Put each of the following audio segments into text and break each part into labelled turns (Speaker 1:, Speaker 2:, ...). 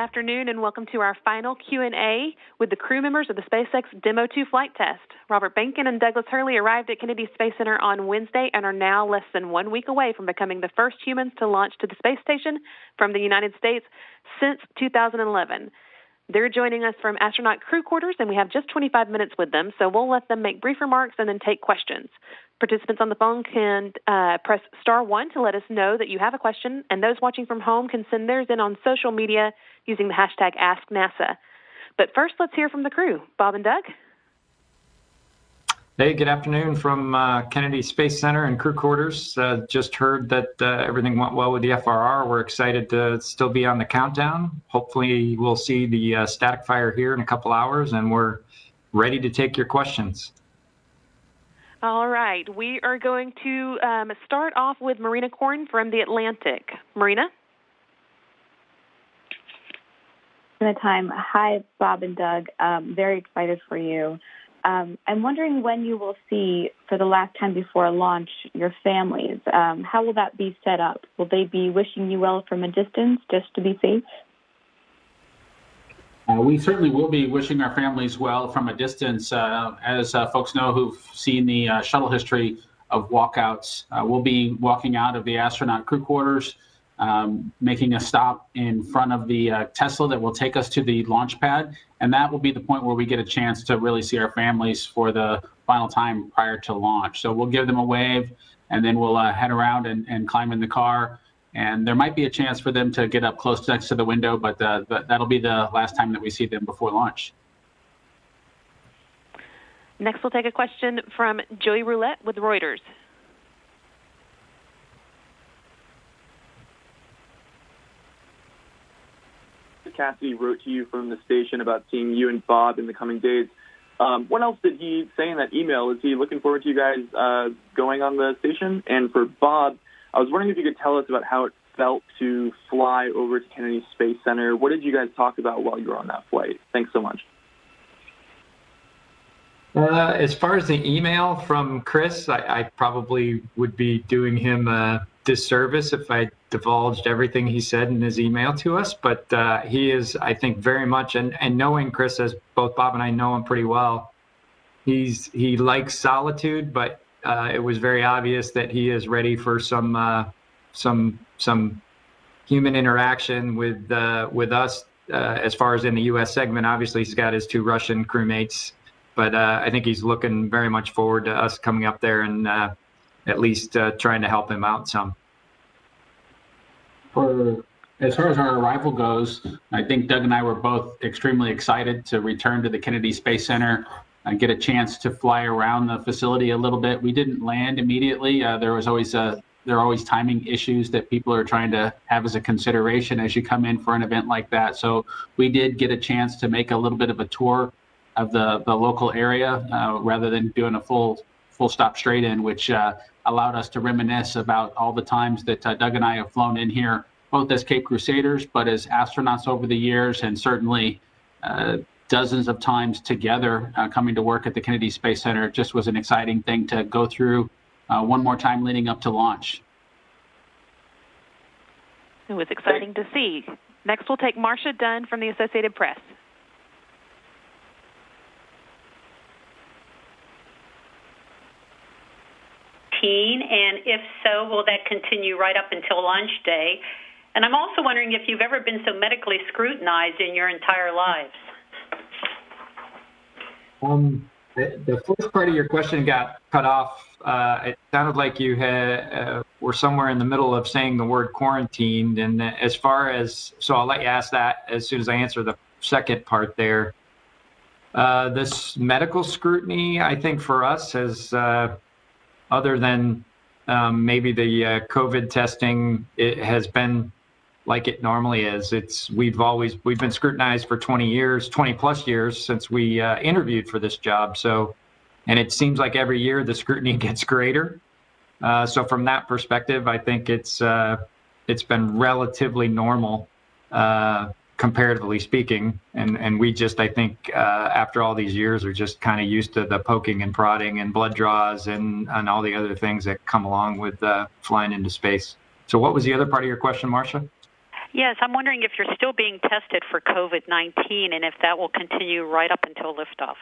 Speaker 1: afternoon, and welcome to our final Q&A with the crew members of the SpaceX Demo-2 flight test. Robert Behnken and Douglas Hurley arrived at Kennedy Space Center on Wednesday and are now less than 1 week away from becoming the first humans to launch to the space station from the United States since 2011. They're joining us from astronaut crew quarters, and we have just 25 minutes with them, so we'll let them make brief remarks and then take questions. Participants on the phone can press *1 to let us know that you have a question, and those watching from home can send theirs in on social media using the hashtag AskNASA. But first, let's hear from the crew. Bob and Doug?
Speaker 2: Hey, good afternoon from Kennedy Space Center and crew quarters. Just heard that everything went well with the FRR. We're excited to still be on the countdown. Hopefully we'll see the static fire here in a couple hours, and we're ready to take your questions.
Speaker 1: All right. We are going to start off with Marina Korn from The Atlantic. Marina?
Speaker 3: Hi, Bob and Doug. Very excited for you. I'm wondering when you will see, for the last time before launch, your families. How will that be set up? Will they be wishing you well from a distance just to be safe?
Speaker 4: We certainly will be wishing our families well from a distance. As folks know who've seen the shuttle history of walkouts, we'll be walking out of the astronaut crew quarters, making a stop in front of the Tesla that will take us to the launch pad. And that will be the point where we get a chance to really see our families for the final time prior to launch. So we'll give them a wave, and then we'll head around and climb in the car. And there might be a chance for them to get up close next to the window, but that'll be the last time that we see them before launch.
Speaker 1: Next, we'll take a question from Joey Roulette with Reuters.
Speaker 5: Cassidy wrote to you from the station about seeing you and Bob in the coming days. What else did he say in that email? Is he looking forward to you guys going on the station? And for Bob, I was wondering if you could tell us about how it felt to fly over to Kennedy Space Center. What did you guys talk about while you were on that flight? Thanks so much.
Speaker 2: As far as the email from Chris, I probably would be doing him a disservice if I divulged everything he said in his email to us. But he is, I think, very much, and knowing Chris, as both Bob and I know him pretty well, he likes solitude, but it was very obvious that he is ready for some human interaction with us. As far as in the U.S. segment, obviously he's got his 2 Russian crewmates, but I think he's looking very much forward to us coming up there and at least trying to help him out some.
Speaker 4: As far as our arrival goes, I think Doug and I were both extremely excited to return to the Kennedy Space Center and get a chance to fly around the facility a little bit. We didn't land immediately. There are always timing issues that people are trying to have as a consideration as you come in for an event like that. So we did get a chance to make a little bit of a tour of the local area rather than doing a full stop straight in, which allowed us to reminisce about all the times that Doug and I have flown in here, both as Cape Crusaders, but as astronauts over the years, and certainly dozens of times together coming to work at the Kennedy Space Center. It just was an exciting thing to go through one more time leading up to launch.
Speaker 1: It was exciting to see. Next, we'll take Marcia Dunn from the Associated Press.
Speaker 6: And if so, will that continue right up until launch day? And I'm also wondering if you've ever been so medically scrutinized in your entire lives.
Speaker 2: The first part of your question got cut off. It sounded like you were somewhere in the middle of saying the word quarantined. And as far as, so I'll let you ask that as soon as I answer the second part there. This medical scrutiny, I think for us has, other than maybe the COVID testing, it has been like it normally is. We've been scrutinized for 20 plus years since we interviewed for this job. So, and it seems like every year the scrutiny gets greater. So from that perspective, I think it's been relatively normal, comparatively speaking. And we just, I think, after all these years are just kind of used to the poking and prodding and blood draws and all the other things that come along with flying into space. So what was the other part of your question, Marcia?
Speaker 6: Yes, I'm wondering if you're still being tested for COVID-19 and if that will continue right up until liftoff.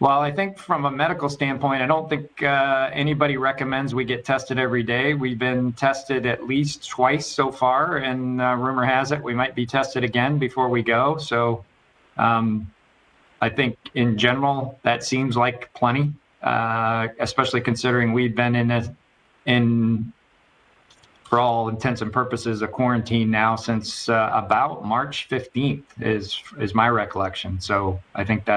Speaker 2: Well, I think from a medical standpoint, I don't think anybody recommends we get tested every day. We've been tested at least twice so far, and rumor has it we might be tested again before we go. So I think in general, that seems like plenty, especially considering we've been in for all intents and purposes, a quarantine now since about March 15th is my recollection. So I think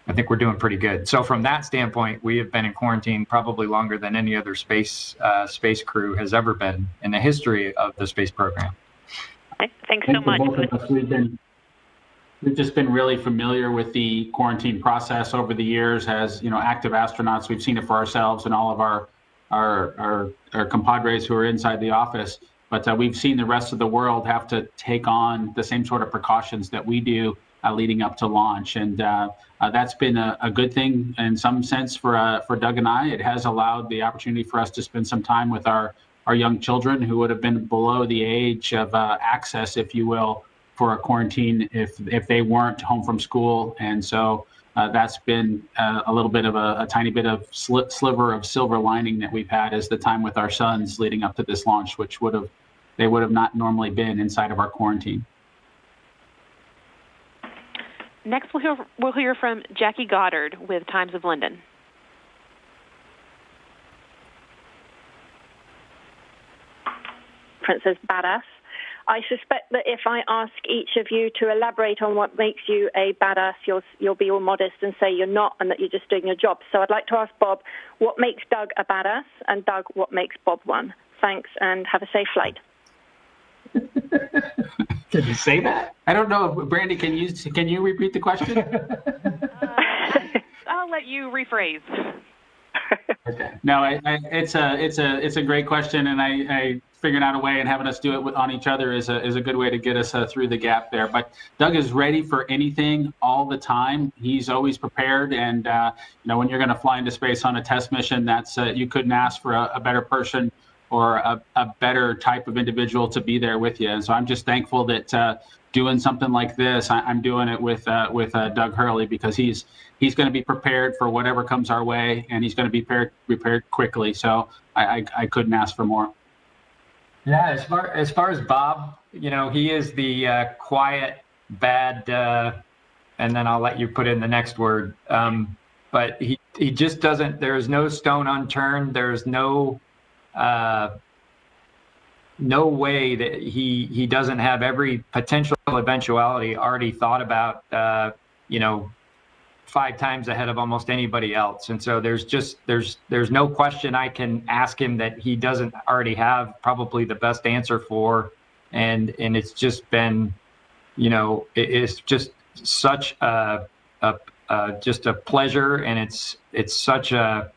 Speaker 2: I think we're doing pretty good. So from that standpoint, we have been in quarantine probably longer than any other space crew has ever been in the history of the space program.
Speaker 6: Thanks so much.
Speaker 4: Both of us, we've just been really familiar with the quarantine process over the years as, active astronauts. We've seen it for ourselves and all of our compadres who are inside the office. But we've seen the rest of the world have to take on the same sort of precautions that we do leading up to launch. And that's been a good thing in some sense for Doug and I. It has allowed the opportunity for us to spend some time with our young children who would have been below the age of access, if you will, for a quarantine if they weren't home from school. And so that's been a little bit of a tiny bit of sliver of silver lining that we've had as the time with our sons leading up to this launch, which they would have not normally been inside of our quarantine.
Speaker 1: Next, we'll hear from Jackie Goddard with Times of London.
Speaker 7: Princess Badass. I suspect that if I ask each of you to elaborate on what makes you a badass, you'll be all modest and say you're not and that you're just doing your job. So I'd like to ask Bob, what makes Doug a badass? And Doug, what makes Bob one? Thanks, and have a safe flight.
Speaker 2: Can you say that?
Speaker 4: I don't know. Brandy, can you repeat the question?
Speaker 1: I'll let you rephrase.
Speaker 4: Okay. No, it's a great question, and I figuring out a way and having us do it on each other is a good way to get us through the gap there. But Doug is ready for anything all the time. He's always prepared, and when you're going to fly into space on a test mission, that's you couldn't ask for a better person or a better type of individual to be there with you. And so I'm just thankful that doing something like this, I'm doing it with Doug Hurley, because he's going to be prepared for whatever comes our way, and he's going to be prepared quickly. So I couldn't ask for more.
Speaker 2: Yeah, as far as Bob, he is the quiet, bad, and then I'll let you put in the next word. But he just doesn't. There's no stone unturned. There's no way that he doesn't have every potential eventuality already thought about, 5 times ahead of almost anybody else. And so there's no question I can ask him that he doesn't already have probably the best answer for. And it's just been, it's just such just a pleasure. And it's such an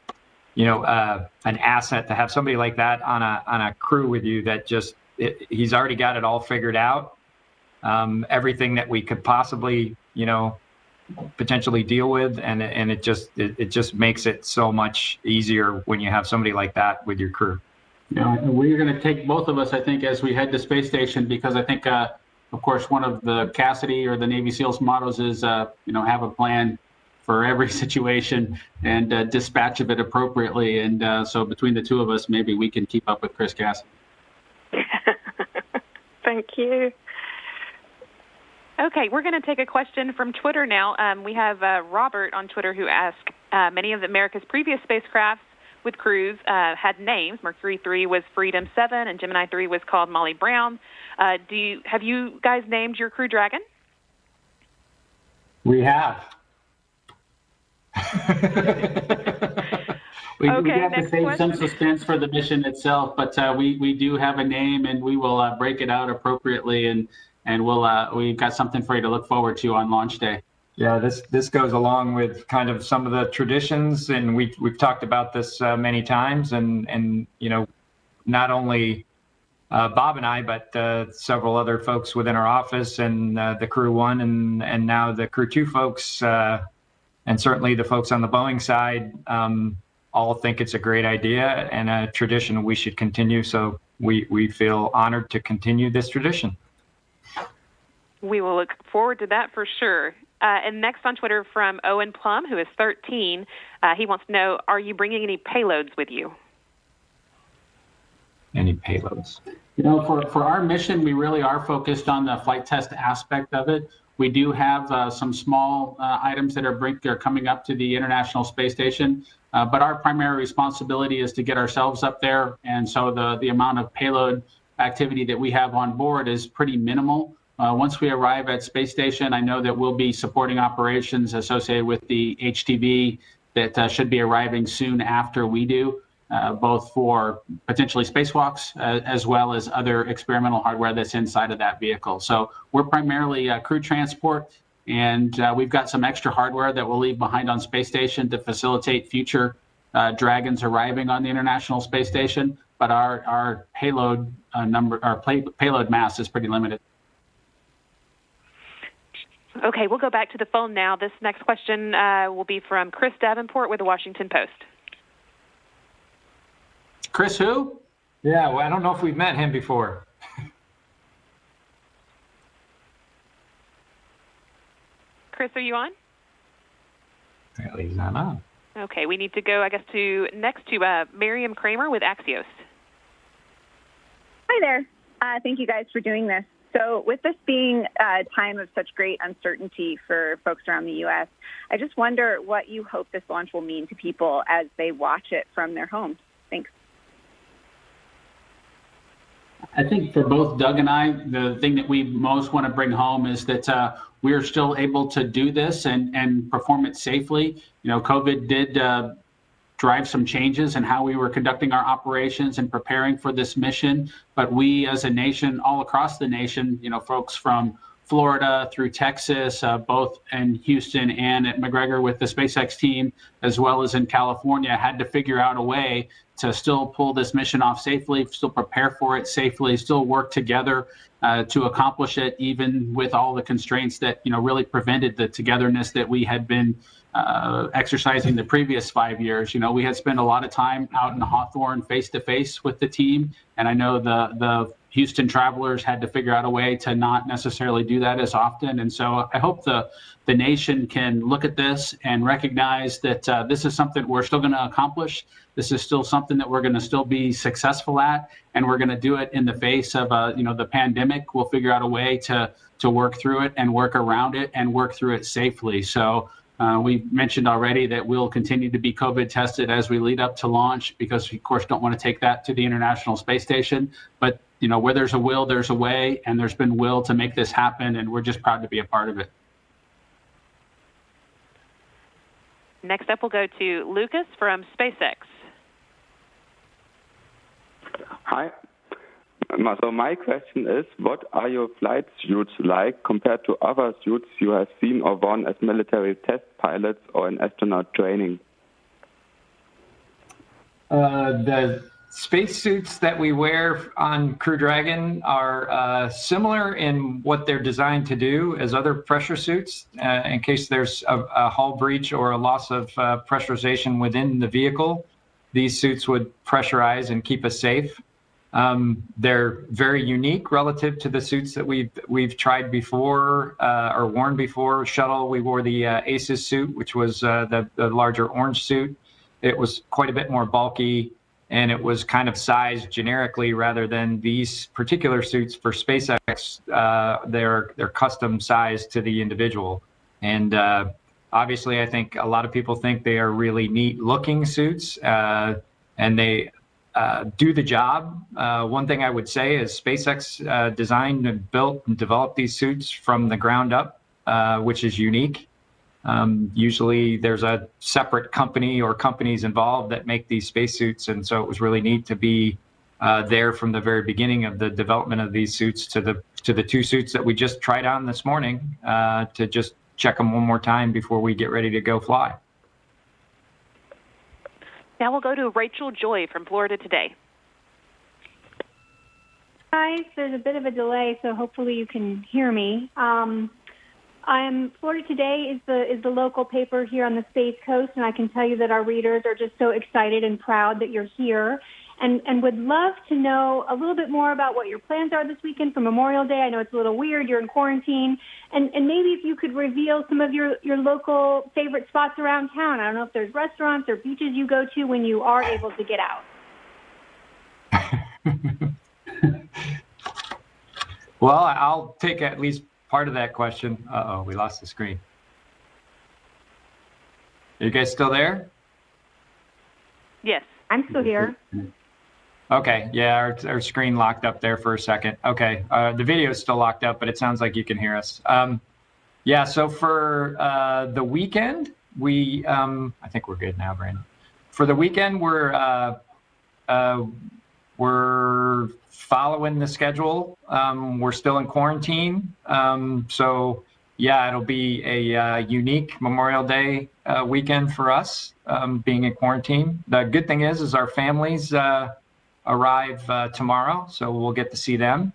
Speaker 2: asset to have somebody like that on a crew with you that he's already got it all figured out. Everything that we could possibly, potentially deal with, and it just makes it so much easier when you have somebody like that with your crew.
Speaker 4: We're going to take both of us, I think, as we head to space station, because I think, of course, one of the Cassidy or the Navy SEALs mottos is, have a plan for every situation and dispatch of it appropriately. And so between the two of us, maybe we can keep up with Chris Cassidy.
Speaker 7: Thank you.
Speaker 1: Okay, we're going to take a question from Twitter now. We have Robert on Twitter who asked, many of America's previous spacecrafts with crews had names. Mercury 3 was Freedom 7, and Gemini 3 was called Molly Brown. Have you guys named your Crew Dragon?
Speaker 2: We have.
Speaker 4: We have to save some suspense for the mission itself, but we do have a name, and we will break it out appropriately, and we've got something for you to look forward to on launch day.
Speaker 2: Yeah, this goes along with kind of some of the traditions, and we've talked about this many times, and not only Bob and I, but several other folks within our office, and the Crew 1 and now the Crew 2 folks, and certainly the folks on the Boeing side, all think it's a great idea and a tradition we should continue. So we feel honored to continue this tradition.
Speaker 1: We will look forward to that for sure. And next on Twitter from Owen Plum, who is 13, he wants to know, are you bringing any payloads with you?
Speaker 2: Any payloads?
Speaker 4: For our mission, we really are focused on the flight test aspect of it. We do have some small items that are coming up to the International Space Station, but our primary responsibility is to get ourselves up there, and so the amount of payload activity that we have on board is pretty minimal. Once we arrive at Space Station, I know that we'll be supporting operations associated with the HTV that should be arriving soon after we do, both for potentially spacewalks as well as other experimental hardware that's inside of that vehicle. So we're primarily crew transport, and we've got some extra hardware that we'll leave behind on Space Station to facilitate future Dragons arriving on the International Space Station. But our payload payload mass is pretty limited.
Speaker 1: Okay, we'll go back to the phone now. This next question will be from Chris Davenport with the Washington Post.
Speaker 4: Chris who?
Speaker 2: Yeah, well, I don't know if we've met him before.
Speaker 1: Chris, are you on?
Speaker 2: Apparently he's not on.
Speaker 1: Okay, we need to go, I guess, next to Miriam Kramer with Axios.
Speaker 8: Hi there. Thank you guys for doing this. So with this being a time of such great uncertainty for folks around the U.S., I just wonder what you hope this launch will mean to people as they watch it from their homes. Thanks.
Speaker 4: I think for both Doug and I, the thing that we most want to bring home is that we are still able to do this and perform it safely. COVID did drive some changes in how we were conducting our operations and preparing for this mission. But we as a nation, all across the nation, folks from Florida through Texas, both in Houston and at McGregor with the SpaceX team, as well as in California, had to figure out a way to still pull this mission off safely, still prepare for it safely, still work together to accomplish it, even with all the constraints that really prevented the togetherness that we had been exercising the previous 5 years. We had spent a lot of time out in Hawthorne face-to-face with the team, and I know the Houston travelers had to figure out a way to not necessarily do that as often. And so I hope the nation can look at this and recognize that this is something we're still going to accomplish. This is still something that we're going to still be successful at, and we're going to do it in the face of the pandemic. We'll figure out a way to work through it and work around it and work through it safely. So we mentioned already that we'll continue to be COVID tested as we lead up to launch, because we, of course, don't want to take that to the International Space Station. But where there's a will, there's a way, and there's been will to make this happen, and we're just proud to be a part of it.
Speaker 1: Next up, we'll go to Lucas from SpaceX.
Speaker 9: Hi. So my question is, what are your flight suits like compared to other suits you have seen or worn as military test pilots or in astronaut training?
Speaker 2: The spacesuits that we wear on Crew Dragon are similar in what they're designed to do as other pressure suits. In case there's a hull breach or a loss of pressurization within the vehicle, these suits would pressurize and keep us safe. They're very unique relative to the suits that we've tried before or worn before. Shuttle, we wore the ACES suit, which was the larger orange suit. It was quite a bit more bulky, and it was kind of sized generically rather than these particular suits for SpaceX. They're custom sized to the individual. And obviously, I think a lot of people think they are really neat looking suits, and they do the job. One thing I would say is SpaceX designed and built and developed these suits from the ground up, which is unique. Usually there's a separate company or companies involved that make these spacesuits, and so it was really neat to be there from the very beginning of the development of these suits to the two suits that we just tried on this morning to just check them one more time before we get ready to go fly.
Speaker 1: Now we'll go to Rachel Joy from Florida Today.
Speaker 10: Guys, there's a bit of a delay, so hopefully you can hear me. Florida Today is the local paper here on the Space Coast, and I can tell you that our readers are just so excited and proud that you're here. and would love to know a little bit more about what your plans are this weekend for Memorial Day. I know it's a little weird, you're in quarantine, and maybe if you could reveal some of your local favorite spots around town. I don't know if there's restaurants or beaches you go to when you are able to get out.
Speaker 2: Well, I'll take at least part of that question. Uh-oh, we lost the screen. Are you guys still there?
Speaker 1: Yes.
Speaker 10: I'm still here.
Speaker 2: Okay, yeah, our screen locked up there for a second. Okay, the video is still locked up, but it sounds like you can hear us. Yeah, so for the weekend, I think we're good now, Brandon. For the weekend, we're following the schedule. We're still in quarantine. So yeah, it'll be a unique Memorial Day weekend for us, being in quarantine. The good thing is our families arrive tomorrow, so we'll get to see them.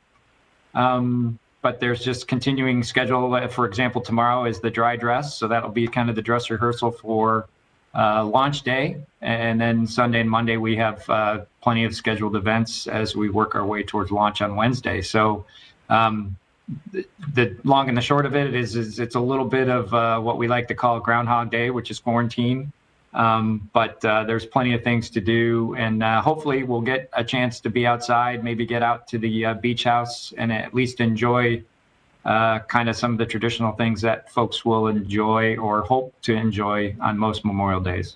Speaker 2: But there's just continuing schedule. For example, tomorrow is the dry dress, so that'll be kind of the dress rehearsal for launch day. And then Sunday and Monday, we have plenty of scheduled events as we work our way towards launch on Wednesday. So the long and the short of it is it's a little bit of what we like to call Groundhog Day, which is quarantine. But there's plenty of things to do, and hopefully we'll get a chance to be outside, maybe get out to the beach house and at least enjoy kind of some of the traditional things that folks will enjoy or hope to enjoy on most Memorial Days.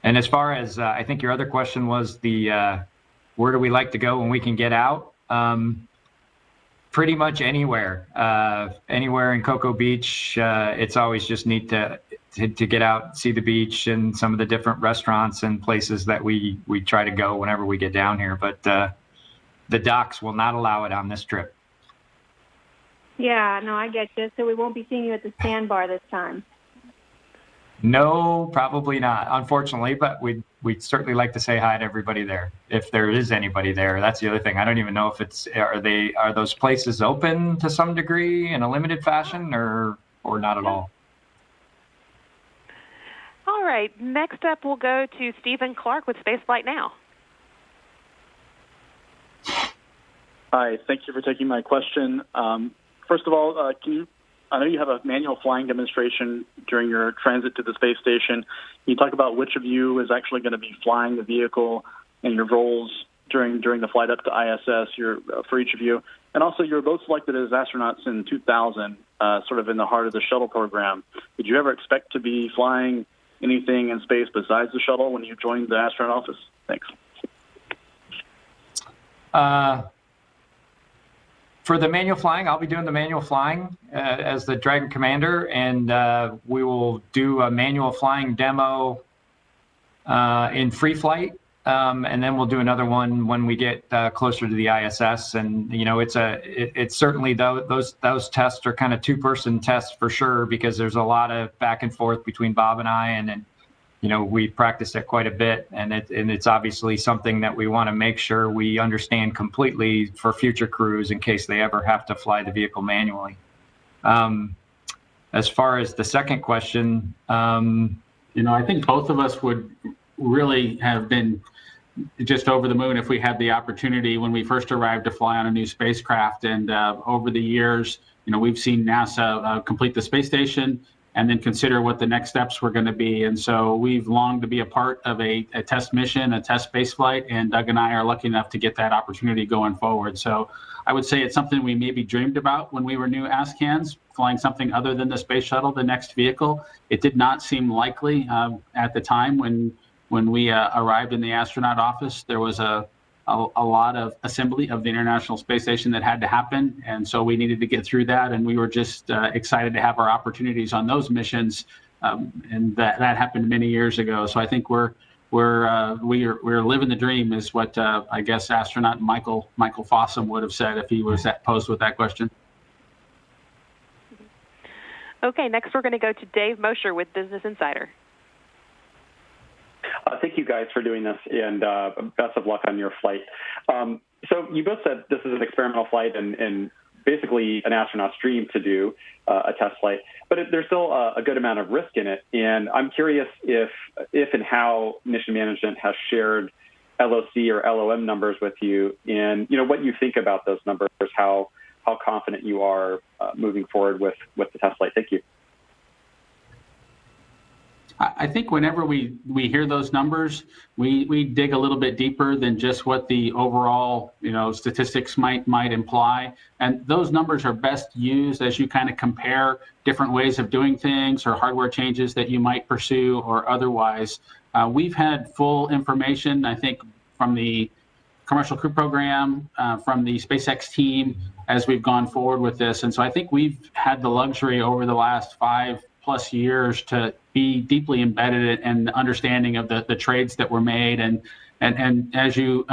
Speaker 2: And as far as I think your other question was where do we like to go when we can get out? Pretty much anywhere. Anywhere in Cocoa Beach. It's always just neat to get out, see the beach and some of the different restaurants and places that we try to go whenever we get down here. But the docks will not allow it on this trip.
Speaker 10: Yeah, no, I get you. So we won't be seeing you at the sandbar this time.
Speaker 2: No, probably not, unfortunately, but we'd certainly like to say hi to everybody there, if there is anybody there. That's the other thing. I don't even know if are those places open to some degree in a limited fashion or not at all.
Speaker 1: All right, next up we'll go to Stephen Clark with Spaceflight Now.
Speaker 11: Hi, thank you for taking my question. First of all, I know you have a manual flying demonstration during your transit to the space station. Can you talk about which of you is actually going to be flying the vehicle and your roles during the flight up to ISS for each of you? And also, you were both selected as astronauts in 2000, sort of in the heart of the shuttle program. Did you ever expect to be flying anything in space besides the shuttle when you joined the astronaut office? Thanks.
Speaker 2: For the manual flying, I'll be doing the manual flying as the Dragon Commander, and we will do a manual flying demo in free flight, and then we'll do another one when we get closer to the ISS. And it's certainly those tests are kind of two-person tests for sure, because there's a lot of back and forth between Bob and I, and we practiced it quite a bit, and it's obviously something that we want to make sure we understand completely for future crews in case they ever have to fly the vehicle manually. As far as the second question,
Speaker 4: I think both of us would really have been just over the moon if we had the opportunity when we first arrived to fly on a new spacecraft. And over the years, we've seen NASA complete the space station and then consider what the next steps were going to be. And so we've longed to be a part of a test mission, a test space flight, and Doug and I are lucky enough to get that opportunity going forward. So I would say it's something we maybe dreamed about when we were new ASCANs, flying something other than the space shuttle, the next vehicle. It did not seem likely at the time when we arrived in the astronaut office. There was a lot of assembly of the International Space Station that had to happen, and so we needed to get through that, and we were just excited to have our opportunities on those missions, and that happened many years ago. So I think we're living the dream, is what I guess astronaut Michael Fossum would have said if he was posed with that question.
Speaker 1: Okay, next we're going to go to Dave Mosher with Business Insider.
Speaker 12: Thank you guys for doing this, and best of luck on your flight. So you both said this is an experimental flight and basically an astronaut's dream to do a test flight, but there's still a good amount of risk in it. And I'm curious if and how mission management has shared LOC or LOM numbers with you, and what you think about those numbers, how confident you are moving forward with the test flight. Thank you.
Speaker 4: I think whenever we hear those numbers, we dig a little bit deeper than just what the overall statistics might imply, and those numbers are best used as you kind of compare different ways of doing things or hardware changes that you might pursue or otherwise. We've had full information, I think, from the Commercial Crew Program, from the SpaceX team as we've gone forward with this, and so I think we've had the luxury over the last 5+ years to be deeply embedded in the understanding of the trades that were made, and as you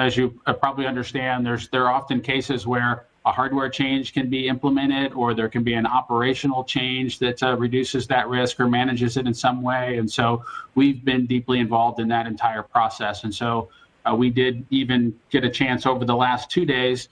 Speaker 4: probably understand, there are often cases where a hardware change can be implemented, or there can be an operational change that reduces that risk or manages it in some way, and so we've been deeply involved in that entire process, and so we did even get a chance over the last 2 days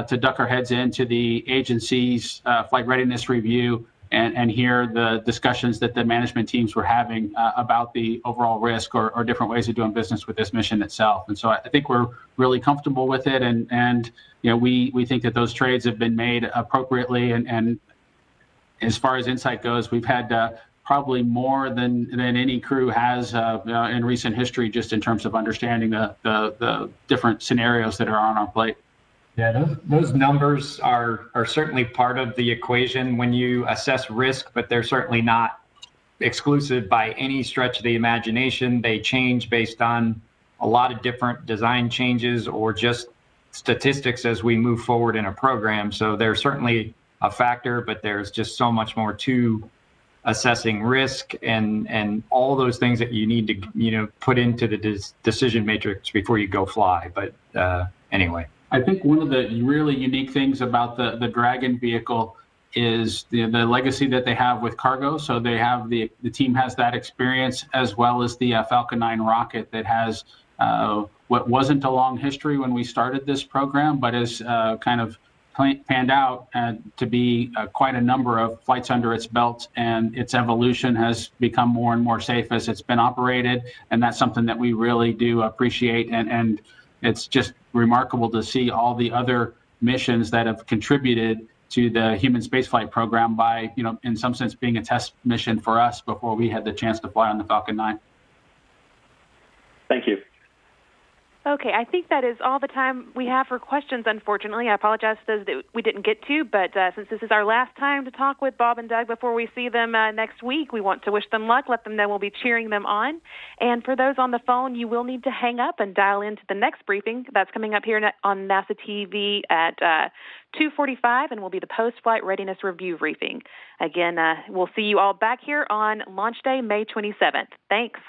Speaker 4: to duck our heads into the agency's flight readiness review and hear the discussions that the management teams were having about the overall risk or different ways of doing business with this mission itself. And so I think we're really comfortable with it, and we think that those trades have been made appropriately. And as far as Insight goes, we've had probably more than any crew has in recent history, just in terms of understanding the different scenarios that are on our plate.
Speaker 2: Yeah, those numbers are certainly part of the equation when you assess risk, but they're certainly not exclusive by any stretch of the imagination. They change based on a lot of different design changes or just statistics as we move forward in a program. So they're certainly a factor, but there's just so much more to assessing risk and all those things that you need to put into the decision matrix before you go fly. But anyway.
Speaker 4: I think one of the really unique things about the Dragon vehicle is the legacy that they have with cargo. So they have the team has that experience, as well as the Falcon 9 rocket that has what wasn't a long history when we started this program, but has kind of panned out to be quite a number of flights under its belt, and its evolution has become more and more safe as it's been operated, and that's something that we really do appreciate, and it's just remarkable to see all the other missions that have contributed to the human spaceflight program by, in some sense, being a test mission for us before we had the chance to fly on the Falcon 9.
Speaker 12: Thank you.
Speaker 1: Okay, I think that is all the time we have for questions, unfortunately. I apologize to those that we didn't get to, but since this is our last time to talk with Bob and Doug before we see them next week, we want to wish them luck, let them know we'll be cheering them on. And for those on the phone, you will need to hang up and dial into the next briefing that's coming up here on NASA TV at 2:45, and will be the post-flight readiness review briefing. Again, we'll see you all back here on Launch Day, May 27th. Thanks.